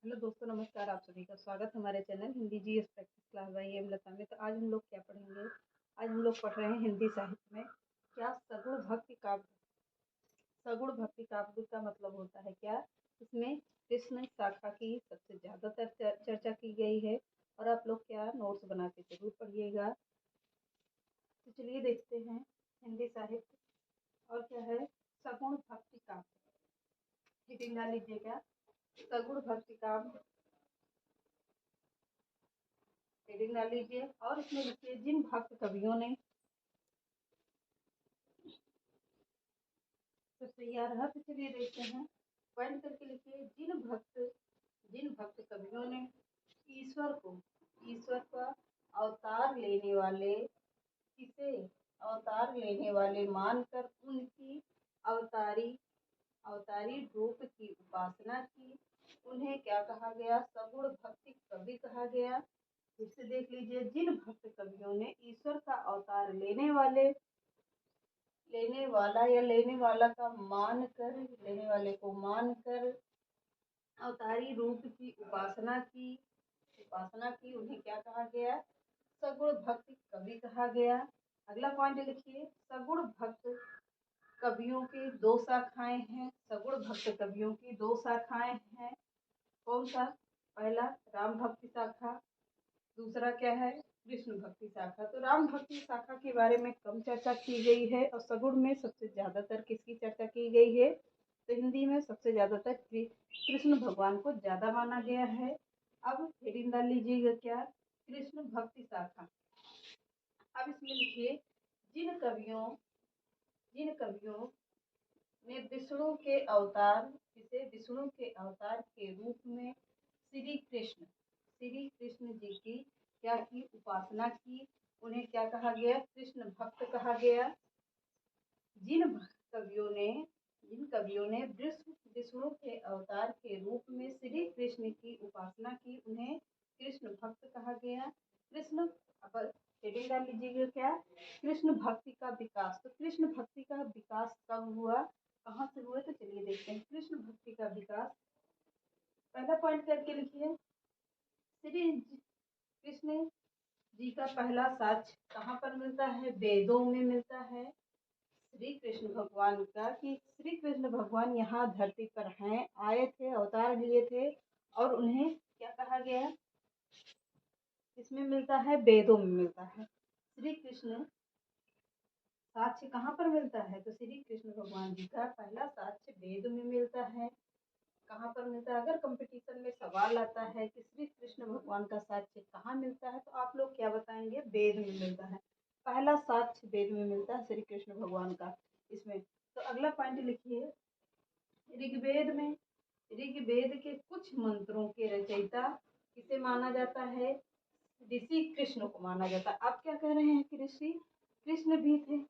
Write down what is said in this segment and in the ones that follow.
Hello दोस्तों, नमस्कार। आप सभी का स्वागत है हमारे channel Hindi GS practice class by M Lata में। तो आज हम लोग क्या पढ़ेंगे? आज हम लोग पढ़ रहे हैं हिंदी साहित्य में क्या सगुण भक्ति काव्य। सगुण भक्ति काव्य का मतलब होता है क्या? इसमें कृष्ण शाखा की सबसे ज़्यादातर चर्चा की गई है और आप लोग क्या नोट्स बना के जरूर पढ़िएगा। तो चलिए देखते हैं हिंदी साहित्य और क्या है सगुण भक्ति काव्य। हेडिंग डाल लीजिएगा, सगुण भक्ति काव्य। हेडिंग डाल लीजिए और इसमें लिखिए जिन भक्त कवियों ने। तो तैयार है, तो चलिए देखते हैं। पॉइंट करके लिखिए जिन भक्त कवियों ने ईश्वर का अवतार लेने वाले किसे अवतार लेने वाले मानकर उनकी अवतारी अवतारी रूप की उपासना की, उन्हें क्या कहा गया? सगुण भक्ति कवि कहा गया। फिर से देख लीजिए, जिन भक्त कवियों ने ईश्वर का अवतार लेने वाला या लेने वाला का लेने वाले को मानकर अवतारी रूप की उपासना की, उन्हें क्या कहा गया? सगुण भक्ति कवि कहा गया। अगला पॉइंट लिखिए, सगुण भक्त कवियों की दो शाखाएं हैं। सगुण भक्त कवियों की दो शाखाएं हैं। कौन सा? पहला राम भक्ति शाखा, दूसरा क्या है? कृष्ण भक्ति शाखा। तो राम भक्ति शाखा के बारे में कम चर्चा की गई है और सगुण में सबसे ज्यादातर किसकी चर्चा की गई है? तो हिंदी में सबसे ज्यादातर कृष्ण भगवान को ज्यादा माना गया है। अब हेडिंग डाल लीजिएगा क्या? कृष्ण भक्ति शाखा। अब इसमें लिखिए जिन कवियों ने विष्णु के अवतार के रूप में श्री कृष्ण जी की क्या की? उपासना की, उन्हें क्या कहा गया? कृष्ण भक्त कहा गया। जिन कवियों ने विष्णु के अवतार के रूप में श्री कृष्ण की उपासना की, उन्हें कृष्ण भक्त कहा गया। कृष्ण अब हेडिंग डाल लीजिएगा क्या? कृष्ण भक्ति का विकास। तो कृष्ण भक्ति का विकास कब हुआ, कहाँ से हुआ? तो चलिए देखते हैं कृष्ण भक्ति का विकास। पहला पॉइंट करके लिखिए, श्री कृष्ण जी का पहला साक्ष्य कहाँ पर मिलता है? वेदों में मिलता है। श्री कृष्ण भगवान का कि श्री कृष्ण भगवान यहाँ धरती पर हैं, आए थे, अवतार लिए थे और उन्हें क्या कहा गया? इसमें मिलता है, वेदों में मिलता है। श्री कृष्ण साक्ष्य कहाँ पर मिलता है? तो श्री कृष्ण भगवान जी का पहला साक्ष्य वेद में मिलता है। कहाँ पर मिलता है? अगर कंपटीशन में सवाल आता है कि श्री कृष्ण भगवान का साक्ष्य कहाँ मिलता है, तो आप लोग क्या बताएंगे? वेद में मिलता है। पहला साक्ष्य वेद में मिलता है श्री कृष्ण भगवान का इसमें। तो अगला पॉइंट लिखिए, ऋग्वेद के कुछ मंत्रों के रचयिता किसे माना जाता है? ऋषि कृष्ण को माना जाता है। आप क्या कह रहे हैं कि ऋषि कृष्ण भी थे?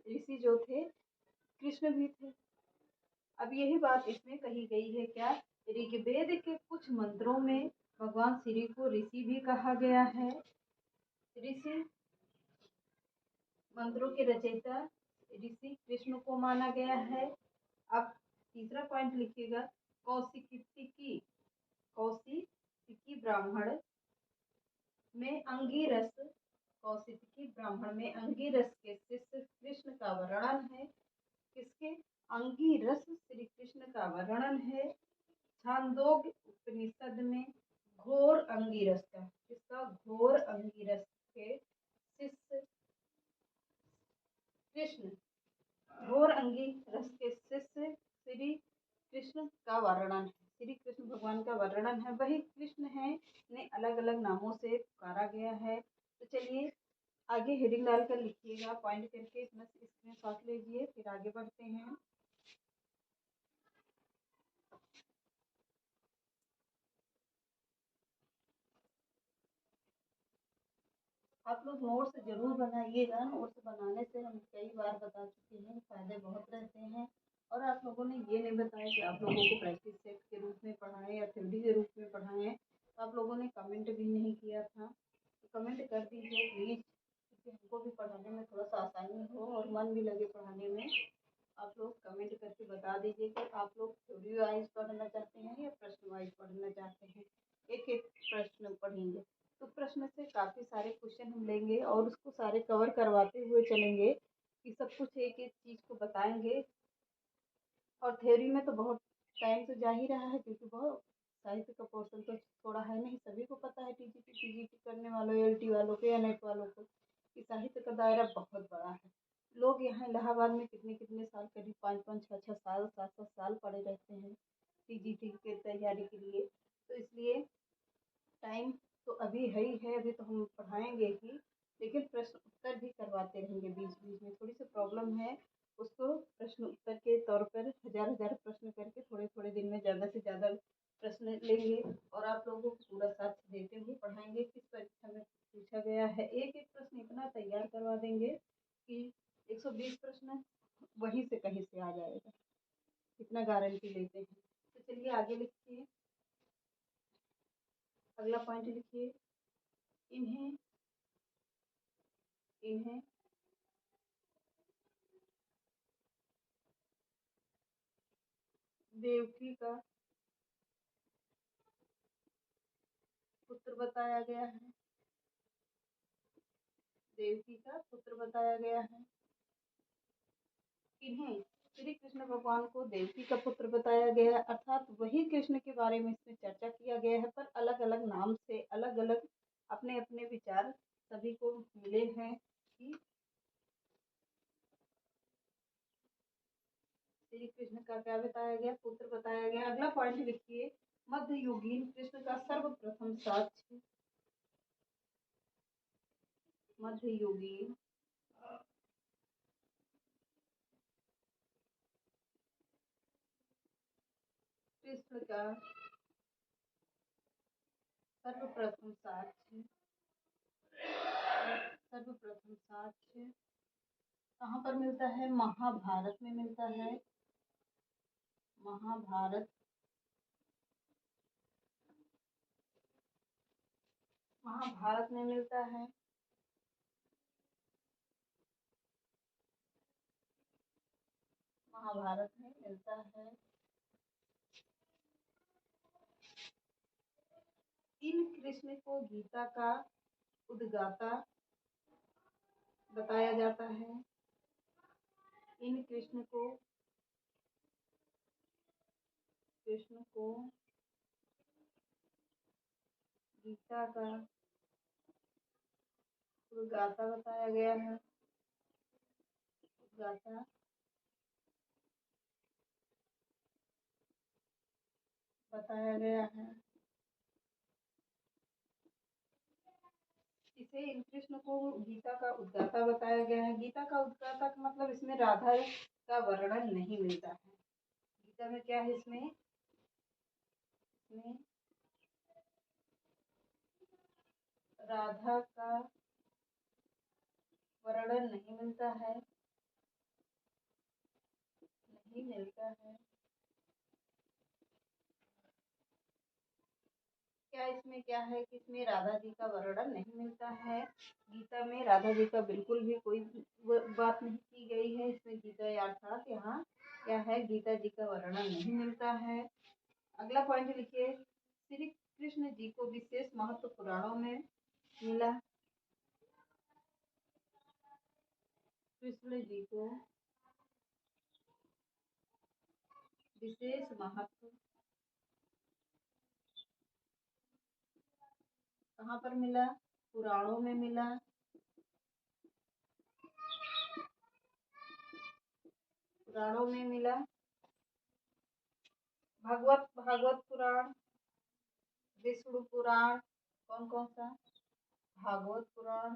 ऋषि जो थे कृष्ण भी थे। अब यही बात इसमें कही गई है क्या? ऋग्वेद के कुछ मंत्रों में भगवान श्री को ऋषि भी कहा गया है। ऋषि मंत्रों के रचयिता ऋषि कृष्ण को माना गया है। अब तीसरा पॉइंट लिखिएगा, कौशिकी ब्राह्मण में अंगिरस के शिष्य कृष्ण का वर्णन है। किसके? अंगिरस श्री कृष्ण का वर्णन है। छांदोग्य उपनिषद में घोर अंगिरस का, किसका? घोर अंगिरस के शिष्य कृष्ण, घोर अंगिरस के शिष्य श्री कृष्ण का वर्णन है। श्री कृष्ण भगवान का वर्णन है, वही कृष्ण है, इन्हें अलग अलग नामों से पुकारा गया है। तो चलिए आगे हेडिंग डालकर लिखिएगा, पॉइंट करके इसमें स्क्रीनशॉट लीजिए, फिर आगे बढ़ते हैं। आप लोग नोट्स जरूर बनाइएगा। नोट्स बनाने से हम कई बार बता चुके हैं, फायदे बहुत रहते हैं। और आप लोगों ने ये नहीं बताया कि आप लोगों को प्रैक्टिस सेट के रूप में पढ़ाएं या थ्योरी के रूप में पढ़ाएं। तो आप लोगों ने कमेंट भी नहीं किया था, तो कमेंट कर दीजिए प्लीज़, क्योंकि हमको भी पढ़ाने में थोड़ा सा आसानी हो और मन भी लगे पढ़ाने में। आप लोग कमेंट करके बता दीजिए कि आप लोग थ्योरी वाइज पढ़ना चाहते हैं या प्रश्न वाइज पढ़ना चाहते हैं। एक एक प्रश्न पढ़ेंगे तो प्रश्न से काफ़ी सारे क्वेश्चन हम लेंगे और उसको सारे कवर करवाते हुए चलेंगे कि सब कुछ एक एक चीज़ को बताएंगे। और थ्योरी में तो बहुत टाइम तो जा ही रहा है क्योंकि बहुत साहित्य का पोर्शन तो थोड़ा है नहीं, सभी को पता है टीजीटी पीजीटी करने वालों एलटी वालों को या नेट वालों को कि साहित्य का दायरा बहुत बड़ा है। लोग यहाँ इलाहाबाद में कितने कितने साल, करीब 5-5 6-6 साल 7-7 साल पड़े रहते हैं टीजीटी के तैयारी के लिए। तो इसलिए टाइम तो अभी है ही है, अभी तो हम पढ़ाएंगे ही, लेकिन प्रश्न उत्तर भी करवाते रहेंगे बीच बीच में। थोड़ी सी प्रॉब्लम है, उसको प्रश्न उत्तर के तौर पर हजार हजार प्रश्न करके थोड़े थोड़े दिन में ज़्यादा से ज़्यादा प्रश्न लेंगे और आप लोगों को पूरा साथ देते हुए पढ़ाएंगे। किस परीक्षा में पूछा गया है, एक एक प्रश्न इतना तैयार करवा देंगे कि 120 प्रश्न वहीं से कहीं से आ जाएगा, इतना गारंटी लेते हैं। तो चलिए आगे लिखिए, अगला पॉइंट लिखिए। इन्हें इन्हें देवकी का पुत्र बताया गया है। देवकी का पुत्र बताया गया है। इन्हें श्री कृष्ण भगवान को देवकी का पुत्र बताया गया है, अर्थात वही कृष्ण के बारे में इसमें चर्चा किया गया है, पर अलग अलग नाम से, अलग अलग अपने अपने विचार सभी को मिले हैं कि श्री कृष्ण का क्या बताया गया, पुत्र बताया गया। अगला पॉइंट लिखिए, मध्ययुगीन कृष्ण का सर्वप्रथम साक्ष्य। मध्ययुगीन कृष्ण का सर्वप्रथम साक्ष्य, सर्वप्रथम साक्ष्य कहाँ पर मिलता है, महाभारत में मिलता है। महाभारत, महाभारत में मिलता है। महाभारत में मिलता है। इन कृष्ण को गीता का उद्गाता बताया जाता है। इन कृष्ण को गीता का उद्गाता बताया गया है। उद्गाता बताया गया है। इसे इन कृष्ण को गीता का उद्गाता बताया गया है। गीता का उद्गाता का मतलब इसमें राधा का वर्णन नहीं मिलता है। गीता में क्या है, इसमें राधा का वर्णन नहीं मिलता है, नहीं मिलता है। क्या इसमें क्या है कि इसमें राधा जी का वर्णन नहीं मिलता है। गीता में राधा जी का बिल्कुल भी कोई बात नहीं की गई है। इसमें गीता अर्थात यहाँ क्या है, गीता जी का वर्णन नहीं मिलता है। अगला पॉइंट लिखिए, श्री कृष्ण जी को विशेष महत्व पुराणों में मिला। कृष्ण जी को विशेष महत्व कहाँ पर मिला, पुराणों में मिला। पुराणों में मिला। भागवत पुराण, विष्णु पुराण, कौन कौन सा, भागवत पुराण,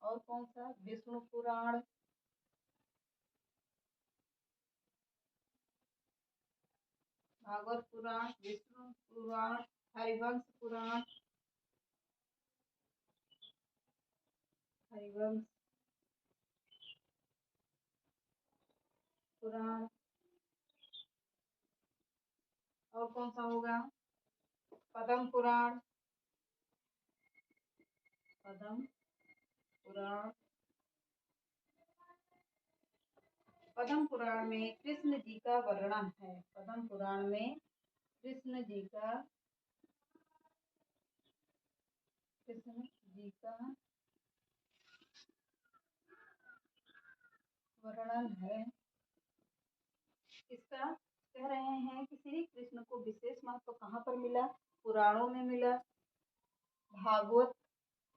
और कौन सा, विष्णु पुराण, भागवत पुराण, विष्णु पुराण, हरिवंश पुराण, हरिवंश पुराण, और कौन सा होगा, पद्म पुराण, पद्म पुराण, पद्म पुराण में कृष्ण जी का वर्णन है। पद्म पुराण में कृष्ण जी का वर्णन है। इसका कह रहे हैं कि श्री कृष्ण को विशेष महत्व कहाँ पर मिला? पुराणों में मिला। भागवत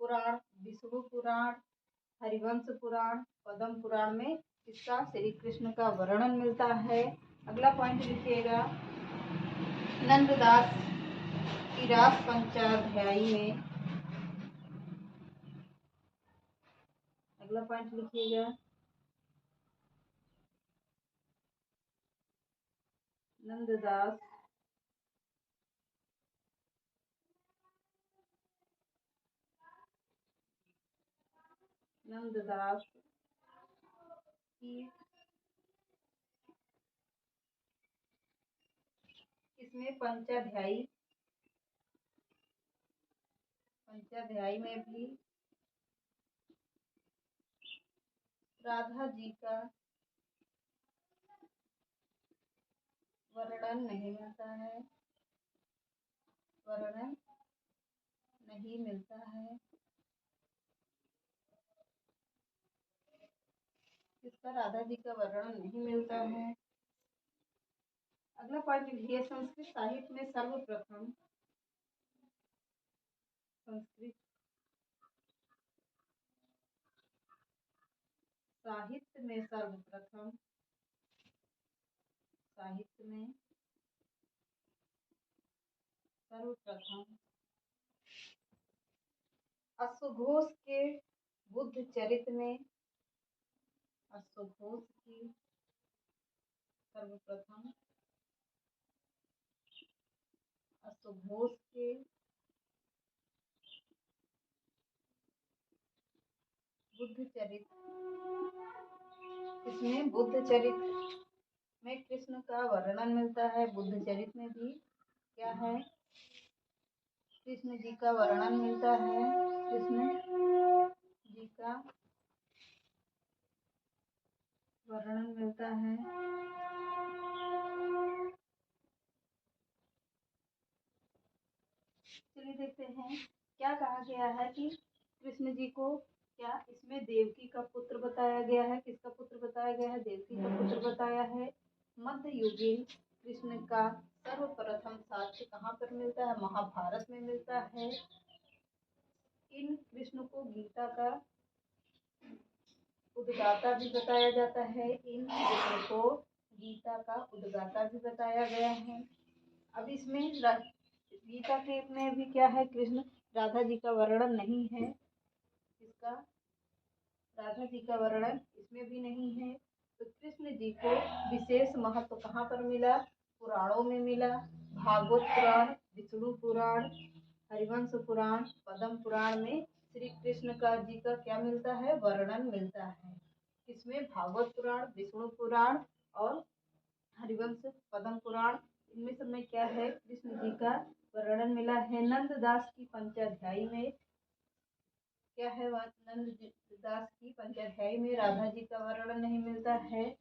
पुराण, विष्णु पुराण, हरिवंश पुराण, पद्म पुराण में इसका श्री कृष्ण का वर्णन मिलता है। अगला पॉइंट लिखिएगा, नंददास की रास पंचाध्यायी में। अगला पॉइंट लिखिएगा, नंददास की इसमें पंचाध्यायी में भी राधा जी का वर्णन नहीं मिलता है। इसका राधा जी का वर्णन नहीं मिलता है। अगला पॉइंट लिखिए, संस्कृत साहित्य में सर्वप्रथम अश्वघोष के बुद्ध चरित में अश्वघोष की सर्वप्रथम अश्वघोष के बुद्ध चरित, इसमें बुद्ध चरित में कृष्ण का वर्णन मिलता है। बुद्ध चरित में भी क्या है? कृष्ण जी का वर्णन मिलता है। कृष्ण जी का वर्णन मिलता है। चलिए देखते हैं क्या कहा गया है कि कृष्ण जी को क्या इसमें देवकी का पुत्र बताया गया है। किसका पुत्र बताया गया है? देवकी का पुत्र बताया है। मध्य युगीन कृष्ण का सर्वप्रथम साक्ष्य कहाँ पर मिलता है? महाभारत में मिलता है। इन कृष्ण को गीता का उद्गाता भी बताया जाता है। इन कृष्ण को गीता का उद्गाता भी बताया गया है। अब इसमें गीता के में भी क्या है? कृष्ण राधा जी का वर्णन नहीं है। इसका राधा जी का वर्णन इसमें भी नहीं है। तो कृष्ण जी को विशेष महत्व कहाँ पर मिला? पुराणों में मिला। भागवत पुराण, विष्णु पुराण, हरिवंश पुराण, पद्म पुराण में श्री कृष्ण का जी का क्या मिलता है? वर्णन मिलता है। इसमें भागवत पुराण, विष्णु पुराण और हरिवंश पद्म पुराण, इनमें सब में क्या है? कृष्ण जी का वर्णन मिला है। नंददास की पंचाध्यायी में क्या है? नंददास की पंचाध्यायी में राधा जी का वर्णन नहीं मिलता है।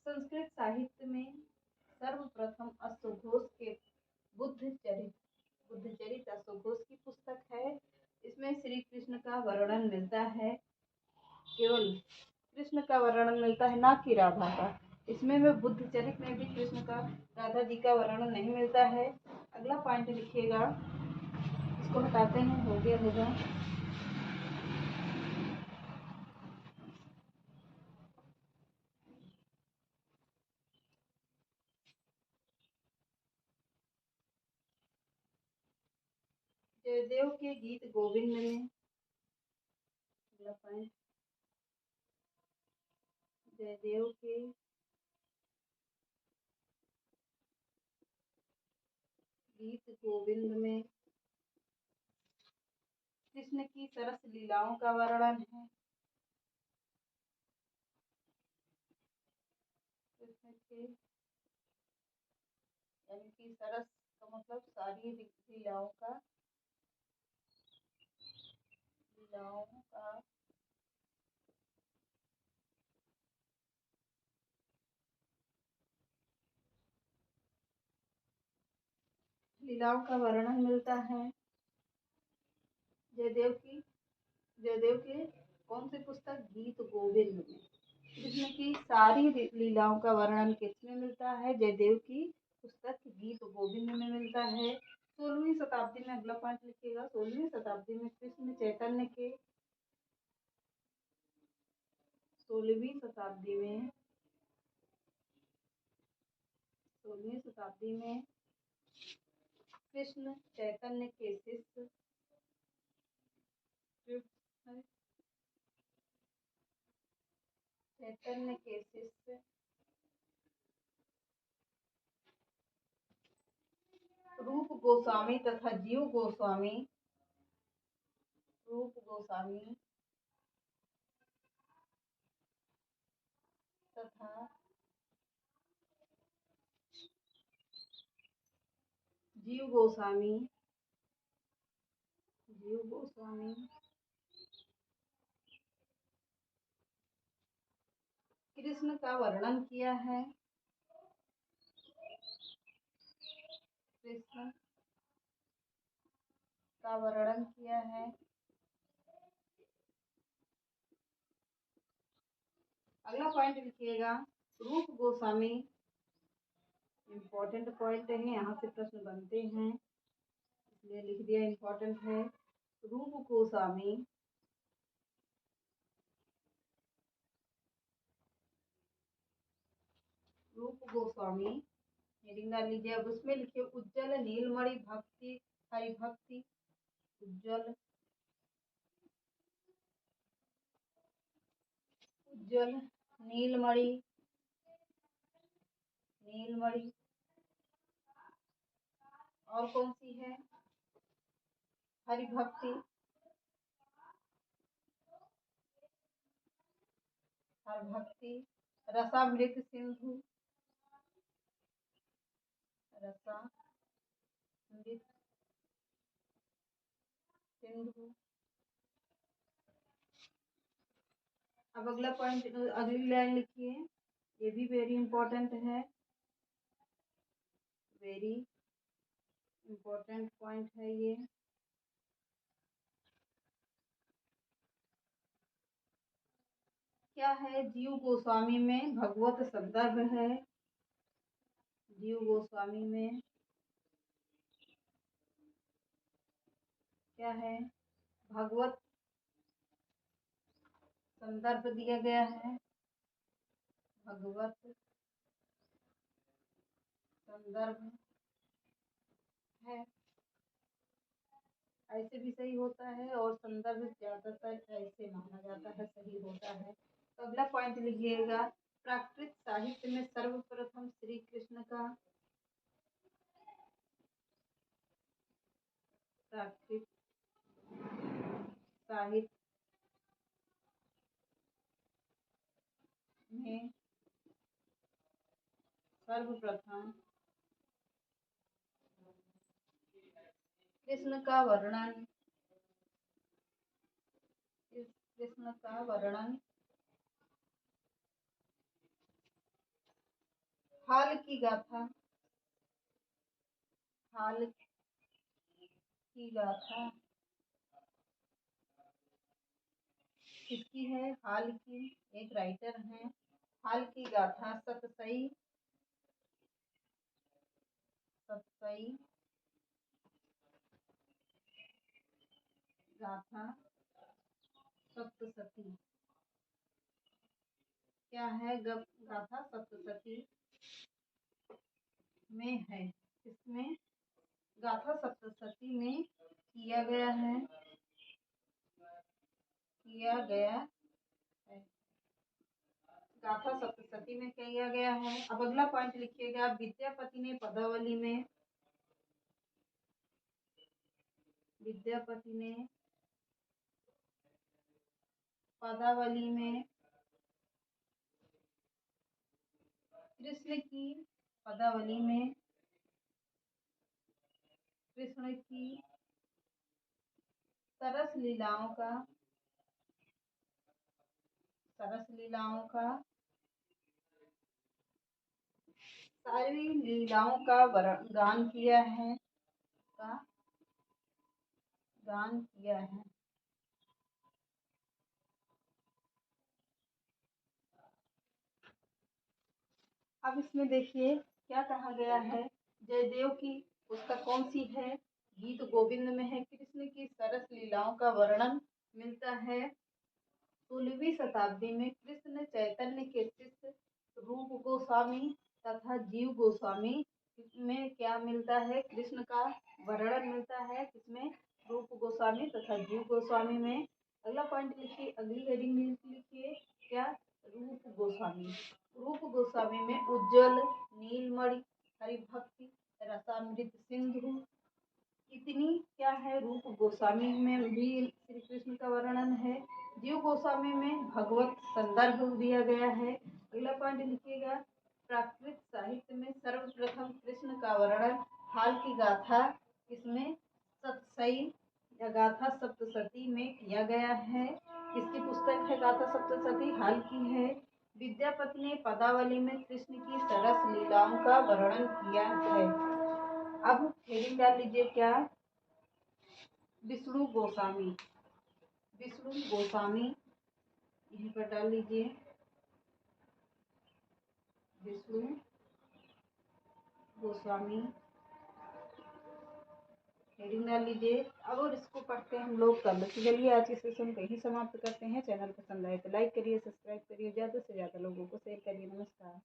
संस्कृत साहित्य में सर्वप्रथम अश्वघोष के बुद्ध चरित अश्वघोष की पुस्तक है। इसमें श्री कृष्ण का वर्णन मिलता है। केवल कृष्ण का वर्णन मिलता है, ना कि राधा का। इसमें में बुद्ध चरित में भी कृष्ण का राधा जी का वर्णन नहीं मिलता है। अगला पॉइंट लिखिएगा, इसको हटाते हैं, हो गया होगा। जयदेव के गीत गोविंद में, अगला पॉइंट, जयदेव के गीत गोविंद में कृष्ण की सरस लीलाओं का वर्णन है। कृष्ण के यानी कि सरस का मतलब सारी लीलाओं का लीलाओं का वर्णन मिलता है। जयदेव की कौन सी पुस्तक? गीत गोविंद में। कृष्ण की सारी लीलाओं का वर्णन किसमें मिलता है? जयदेव की पुस्तक गीत गोविंद में मिलता है। 16वीं शताब्दी में, अगला पॉइंट लिखिएगा, 16वीं शताब्दी में कृष्ण चैतन्य के 16वीं शताब्दी में कृष्ण चैतन्य के शिष्य रूप गोस्वामी तथा जीव गोस्वामी तथा जीव गोस्वामी कृष्ण का वर्णन किया है। कृष्ण का वर्णन किया है। अगला पॉइंट लिखिएगा, रूप गोस्वामी। इम्पोर्टेंट पॉइंट है, यहाँ से प्रश्न बनते हैं इसलिए लिख दिया, इम्पोर्टेंट है। रूप गोस्वामी हेडिंग डाल लीजिए। अब उसमें लिखिए उज्जवल नीलमणि भक्ति हरिभक्ति। उज्जवल नीलमणि और कौन सी है? हरिभक्ति। रसामृत सिंधु। अब अगला पॉइंट, अगली लाइन लिखिए, ये भी वेरी इंपॉर्टेंट है, वेरी इंपॉर्टेंट पॉइंट है ये। क्या है? जीव गोस्वामी में भगवत संदर्भ है। जीव गोस्वामी में क्या है? भगवत संदर्भ दिया गया है। भगवत संदर्भ है। ऐसे भी सही होता है और संदर्भ ज्यादातर ऐसे माना जाता है, सही होता है। तो अगला पॉइंट लिखिएगा, प्राकृत साहित्य में सर्वप्रथम श्री कृष्ण का प्राकृत साहित्य में सर्वप्रथम कृष्ण का वर्णन हाल की गाथा किसकी है? हाल की, एक राइटर है। हाल की गाथा सतसई गाथा सप्तशती। क्या है? गाथा सप्तशती में है। इसमें गाथा सप्तशती में किया गया है। गाथा सप्तशती में किया गया है। अब अगला पॉइंट लिखिएगा, विद्यापति ने पदावली में कृष्ण की सरस सारी लीलाओं का गान किया है। का दान किया है। अब इसमें देखिए क्या कहा गया है। जयदेव की पुस्तक कौन सी है? गीत गोविंद में है। कृष्ण की सरस लीलाओं का वर्णन मिलता है। 16वीं शताब्दी में कृष्ण चैतन्य के शिष्य रूप गोस्वामी तथा जीव गोस्वामी में क्या मिलता है? कृष्ण का वर्णन मिलता है। किसमें? रूप गोस्वामी तथा जीव गोस्वामी में। अगला पॉइंट लिखिए, अगली हेडिंग लिखिए क्या? रूप गोस्वामी। रूप गोस्वामी में उज्ज्वल, नीलमणि, हरिभक्ति, रसामृत सिंधु, इतनी क्या है? रूप गोस्वामी में भी श्री कृष्ण का वर्णन है। जीव गोस्वामी में भगवत संदर्भ दिया गया है। अगला पॉइंट लिखिएगा, प्राकृत साहित्य में सर्वप्रथम कृष्ण का वर्णन हाल की गाथा इसमें सतसई गाथा सप्तशती में किया गया है। किसकी पुस्तक है गाथा सप्तशती? हाल की है। विद्यापति ने पदावली में कृष्ण की सरस लीलाओं का वर्णन किया है। अब हेडिंग डाल लीजिए क्या? विष्णु गोस्वामी। विष्णु गोस्वामी यहीं पर डाल लीजिए, विष्णु गोस्वामी हेडिंग डाल लीजिए। अब और इसको पढ़ते हैं हम लोग कल। तो चलिए आज के सेशन को यहीं समाप्त करते हैं। चैनल पसंद आए तो लाइक करिए, सब्सक्राइब करिए, ज़्यादा से ज़्यादा लोगों को शेयर करिए। नमस्कार।